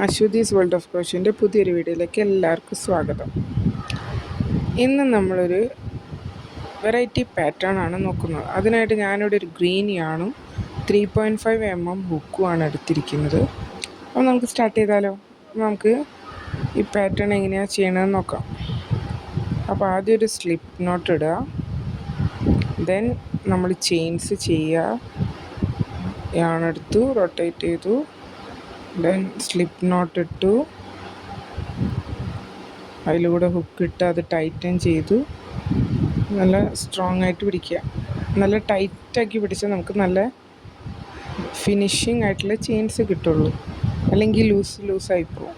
Aswathi's world of ക്രോഷ്യൻ്റെ പുതിയൊരു വീഡിയോയിലേക്ക് എല്ലാവർക്കും സ്വാഗതം. ഇന്ന് നമ്മളൊരു വെറൈറ്റി പാറ്റേൺ ആണ് നോക്കുന്നത്. അതിനായിട്ട് ഞാനിവിടെ ഒരു ഗ്രീൻ യാണും 3.5 mm ഹുക്കുമാണ് എടുത്തിരിക്കുന്നത്. അപ്പോൾ നമുക്ക് സ്റ്റാർട്ട് ചെയ്താലോ. നമുക്ക് ഈ പാറ്റേൺ എങ്ങനെയാണ് ചെയ്യണമെന്ന് നോക്കാം. അപ്പോൾ ആദ്യം ഒരു സ്ലിപ്പ് നോട്ട് ഇടുക, ദെൻ നമ്മൾ ചെയിൻസ് ചെയ്യുക. യാണെടുത്തു, റൊട്ടേറ്റ് ചെയ്തു, ദെൻ സ്ലിപ്പ് നോട്ട് ഇട്ടു, അതിലൂടെ ഹുക്ക് ഇട്ട് അത് ടൈറ്റൻ ചെയ്തു. നല്ല സ്ട്രോങ് ആയിട്ട് പിടിക്കുക. നല്ല ടൈറ്റാക്കി പിടിച്ചാൽ നമുക്ക് നല്ല ഫിനിഷിങ് ആയിട്ടുള്ള ചെയിൻസ് കിട്ടുള്ളൂ, അല്ലെങ്കിൽ ലൂസായി പോകും.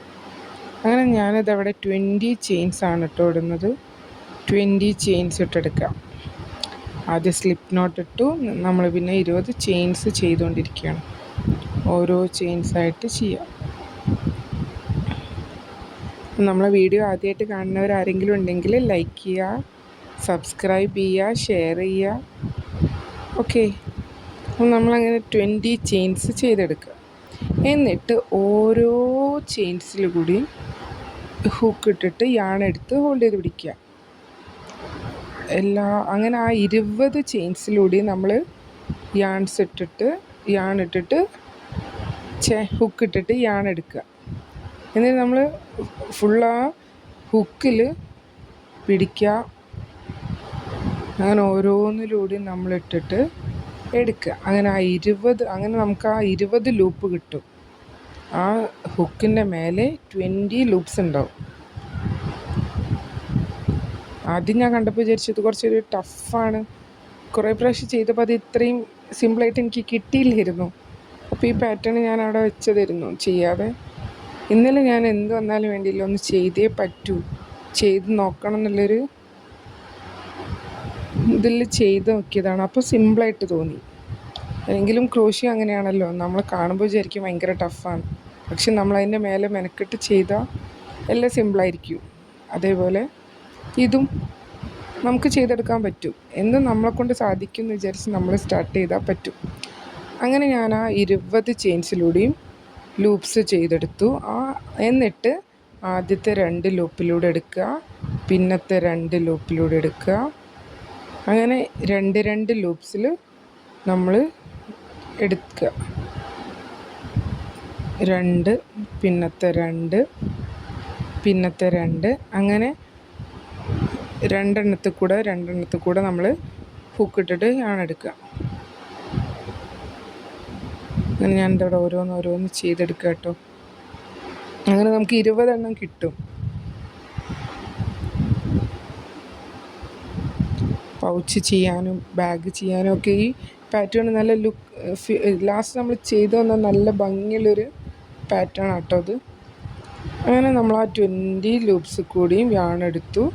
അങ്ങനെ ഞാനിതവിടെ 20 ചെയിൻസ് ആണ് ഇടുന്നത്. 20 ചെയിൻസ് ഇട്ടെടുക്കാം. ആദ്യം സ്ലിപ്പ് നോട്ട് ഇട്ടു, നമ്മൾ പിന്നെ 20 ചെയിൻസ് ചെയ്തുകൊണ്ടിരിക്കുകയാണ്. ഓരോ ചെയിൻസായിട്ട് ചെയ്യാം. നമ്മളെ വീഡിയോ ആദ്യമായിട്ട് കാണുന്നവരാരെങ്കിലും ഉണ്ടെങ്കിൽ ലൈക്ക് ചെയ്യുക, സബ്സ്ക്രൈബ് ചെയ്യുക, ഷെയർ ചെയ്യുക. ഓക്കെ, അപ്പം നമ്മളങ്ങനെ 20 ചെയിൻസ് ചെയ്തെടുക്കുക. എന്നിട്ട് ഓരോ ചെയിൻസിൽ കൂടി ഹുക്ക് ഇട്ടിട്ട് യാണെടുത്ത് ഹോൾഡ് ചെയ്ത് പിടിക്കുക. അങ്ങനെ ആ 20 ചെയിൻസിലൂടെ നമ്മൾ യാണിട്ടിട്ട് ഹുക്ക് ഇട്ടിട്ട് യാണെടുക്കുക. എന്നിട്ട് നമ്മൾ ആ ഹുക്കിൽ പിടിക്കുക. അങ്ങനെ ഓരോന്നിലൂടെ നമ്മളിട്ടിട്ട് എടുക്കുക. അങ്ങനെ നമുക്ക് ആ 20 ലൂപ്പ് കിട്ടും. ആ ഹുക്കിൻ്റെ മേലെ 20 ലൂപ്സ് ഉണ്ടാവും. ആദ്യം ഞാൻ കണ്ടപ്പോൾ വിചാരിച്ചത് കുറച്ചൊരു ടഫാണ്. കുറേ പ്രാവശ്യം ചെയ്തപ്പോൾ അത് ഇത്രയും സിമ്പിളായിട്ട് എനിക്ക് കിട്ടിയില്ലായിരുന്നു. അപ്പോൾ ഈ പാറ്റേൺ ഞാൻ അവിടെ വെച്ചതായിരുന്നു ചെയ്യാതെ. ഇന്നലെ ഞാൻ എന്ത് വന്നാലും വേണ്ടിയില്ല, ഒന്ന് ചെയ്തേ പറ്റൂ, ചെയ്ത് നോക്കണം എന്നുള്ളൊരു ഇതിൽ ചെയ്ത് നോക്കിയതാണ്. അപ്പോൾ സിമ്പിളായിട്ട് തോന്നി. എങ്കിലും ക്രോഷ്യ അങ്ങനെയാണല്ലോ, നമ്മൾ കാണുമ്പോൾ വിചാരിക്കും ഭയങ്കര ടഫാണ്. പക്ഷെ നമ്മളതിൻ്റെ മേലെ മെനക്കെട്ട് ചെയ്താൽ എല്ലാം സിമ്പിളായിരിക്കും. അതേപോലെ ഇതും നമുക്ക് ചെയ്തെടുക്കാൻ പറ്റും. എന്തും നമ്മളെക്കൊണ്ട് സാധിക്കും എന്ന് വിചാരിച്ച് നമ്മൾ സ്റ്റാർട്ട് ചെയ്താൽ പറ്റും. അങ്ങനെ ഞാൻ ആ 20 ചെയിൻസിലൂടെയും ലൂപ്സ് ചെയ്തെടുത്തു. എന്നിട്ട് ആദ്യത്തെ 2 ലൂപ്പിലൂടെ എടുക്കുക, പിന്നത്തെ 2 ലൂപ്പിലൂടെ എടുക്കുക. അങ്ങനെ 2 ലൂപ്സിൽ നമ്മൾ എടുക്കുക. 2, പിന്നത്തെ 2, പിന്നത്തെ 2, അങ്ങനെ 2 കൂടെ നമ്മൾ ഹുക്കിട്ടിട്ട് യാണെടുക്കുക. അങ്ങനെ ഞാനിവിടെ ഓരോന്ന് ചെയ്തെടുക്കുക കേട്ടോ. അങ്ങനെ നമുക്ക് 20 എണ്ണം കിട്ടും. പൗച്ച് ചെയ്യാനും ബാഗ് ചെയ്യാനും ഒക്കെ ഈ പാറ്റേൺ നല്ല ലാസ്റ്റ് നമ്മൾ ചെയ്തു വന്ന നല്ല ഭംഗിയുള്ളൊരു പാറ്റേൺ ആട്ടോ അത്. അങ്ങനെ നമ്മൾ ആ 20 ലൂപ്സ് കൂടിയും യാണെടുത്തു.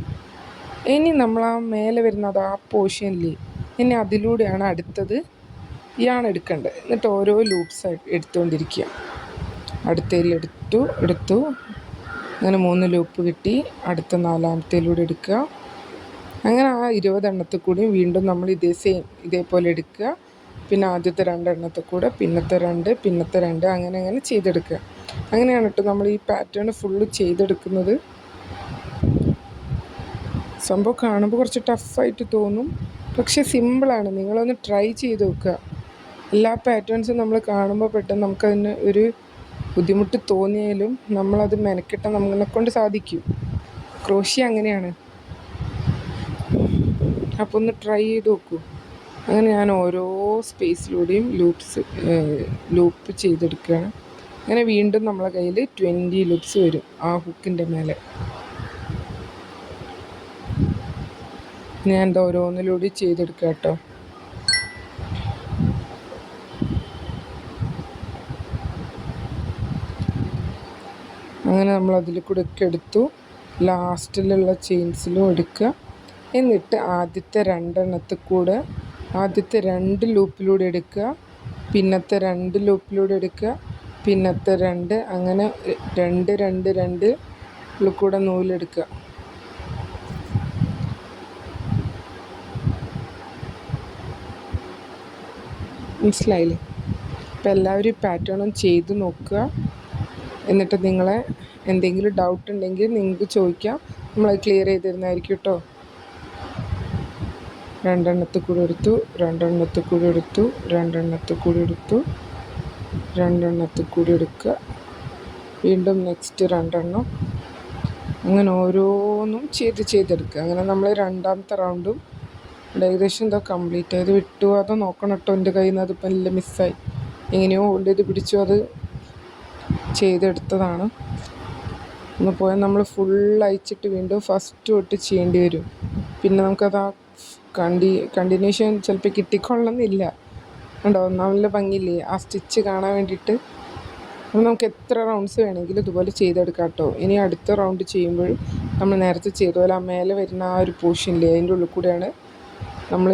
ഇനി നമ്മൾ ആ മേലെ വരുന്നത് ആ പോർഷനിൽ ഇനി അതിലൂടെയാണ് അടുത്തത് യാണെടുക്കേണ്ടത്. എന്നിട്ട് ഓരോ ലൂപ്സ് എടുത്തുകൊണ്ടിരിക്കുക. അടുത്തതിൽ എടുത്തു, അങ്ങനെ 3 ലൂപ്പ് കിട്ടി. അടുത്ത 4മത്തേലൂടെ എടുക്കുക. അങ്ങനെ ആ 20 എണ്ണത്തിൽ കൂടി വീണ്ടും നമ്മൾ ഇതേപോലെ എടുക്കുക. പിന്നെ ആദ്യത്തെ 2 എണ്ണത്തിൽ കൂടെ, പിന്നത്തെ 2 അങ്ങനെ ചെയ്തെടുക്കുക. അങ്ങനെയാണ് കേട്ടോ നമ്മൾ ഈ പാറ്റേൺ ഫുള്ള് ചെയ്തെടുക്കുന്നത്. സംഭവം കാണുമ്പോൾ കുറച്ച് ടഫായിട്ട് തോന്നും, പക്ഷെ സിമ്പിളാണ്. നിങ്ങളൊന്ന് ട്രൈ ചെയ്ത് നോക്കുക. എല്ലാ പാറ്റേൺസും നമ്മൾ കാണുമ്പോൾ പെട്ടെന്ന് നമുക്കതിന് ഒരു ബുദ്ധിമുട്ട് തോന്നിയാലും നമ്മളത് മെനക്കെട്ടാൽ നമ്മളെക്കൊണ്ട് സാധിക്കും. ക്രോഷ്യ അങ്ങനെയാണ്. അപ്പോൾ ഒന്ന് ട്രൈ ചെയ്ത് നോക്കൂ. അങ്ങനെ ഞാൻ ഓരോ സ്പേസിലൂടെയും ലൂപ്പ് ചെയ്തെടുക്കുകയാണ്. അങ്ങനെ വീണ്ടും നമ്മളെ കയ്യിൽ 20 ലൂപ്സ് വരും ആ ഹുക്കിൻ്റെ മേലെ. ഞാൻ ഓരോന്നിലൂടെ ചെയ്തെടുക്കുക കേട്ടോ. അങ്ങനെ നമ്മൾ അതിൽ കൂടെ ഒക്കെ എടുത്തു. ലാസ്റ്റിലുള്ള ചെയിൻസിലും എടുക്കുക. എന്നിട്ട് ആദ്യത്തെ 2 എണ്ണത്തിൽ കൂടെ ആദ്യത്തെ 2 ലൂപ്പിലൂടെ എടുക്കുക, പിന്നത്തെ 2 ലൂപ്പിലൂടെ എടുക്കുക, പിന്നത്തെ 2, അങ്ങനെ 2 കൂടെ നൂലെടുക്കുക. മനസ്സിലായില്ലേ? അപ്പോൾ എല്ലാവരും പാറ്റേണും ചെയ്ത് നോക്കുക. എന്നിട്ട് നിങ്ങളെ എന്തെങ്കിലും ഡൗട്ട് ഉണ്ടെങ്കിൽ നിങ്ങൾക്ക് ചോദിക്കാം, നമ്മളത് ക്ലിയർ ചെയ്ത് തരുന്നതായിരിക്കും കേട്ടോ. രണ്ടെണ്ണത്തിൽ കൂടി എടുത്തു, രണ്ടെണ്ണത്തിൽ കൂടി എടുത്തു, രണ്ടെണ്ണത്തിൽ കൂടി എടുത്തു, രണ്ടെണ്ണത്തിൽ കൂടി എടുക്കുക, വീണ്ടും നെക്സ്റ്റ് രണ്ടെണ്ണം, അങ്ങനെ ഓരോന്നും ചെയ്തെടുക്കുക. അങ്ങനെ നമ്മൾ രണ്ടാമത്തെ റൗണ്ടും ഏകദേശം എന്താ കംപ്ലീറ്റ് ആയത്. വിട്ടു അതോ നോക്കണം കേട്ടോ, എൻ്റെ കയ്യിൽ നിന്ന് അതിപ്പോൾ എല്ലാം മിസ്സായി. എങ്ങനെയോ ഹോൾഡ് ചെയ്ത് പിടിച്ചു അത് ചെയ്തെടുത്തതാണ്. ഒന്ന് പോയാൽ നമ്മൾ ഫുൾ അയച്ചിട്ട് വീണ്ടും ഫസ്റ്റ് തൊട്ട് ചെയ്യേണ്ടി വരും. പിന്നെ നമുക്കത് ആ കണ്ടിന്യൂഷൻ ചിലപ്പോൾ കിട്ടിക്കൊള്ളണമെന്നില്ല. ഉണ്ടോ നല്ല ഭംഗിയില്ലേ ആ സ്റ്റിച്ച് കാണാൻ വേണ്ടിയിട്ട്. അപ്പോൾ നമുക്ക് എത്ര റൗണ്ട്സ് വേണമെങ്കിലും ഇതുപോലെ ചെയ്തെടുക്കാം കേട്ടോ. ഇനി അടുത്ത റൗണ്ട് ചെയ്യുമ്പോൾ നമ്മൾ നേരത്തെ ചെയ്ത പോലെ ആ മേലെ വരുന്ന ആ ഒരു പോർഷനില്ലേ, അതിൻ്റെ ഉള്ളിൽ കൂടെയാണ് നമ്മൾ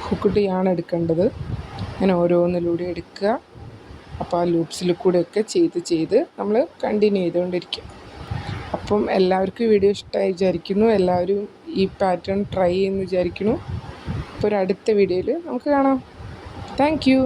ഹുക്ക് യാണ് എടുക്കേണ്ടത്. അങ്ങനെ ഓരോന്നിലൂടെ എടുക്കുക. അപ്പോൾ ആ ലൂപ്സിൽ കൂടെയൊക്കെ ചെയ്ത് നമ്മൾ കണ്ടിന്യൂ ചെയ്തുകൊണ്ടിരിക്കുക. അപ്പം എല്ലാവർക്കും ഈ വീഡിയോ ഇഷ്ടമായി വിചാരിക്കുന്നു. എല്ലാവരും ഈ പാറ്റേൺ ട്രൈ ചെയ്യുമെന്ന് വിചാരിക്കുന്നു. അപ്പോൾ ഒരു അടുത്ത വീഡിയോയിൽ നമുക്ക് കാണാം. Thank you.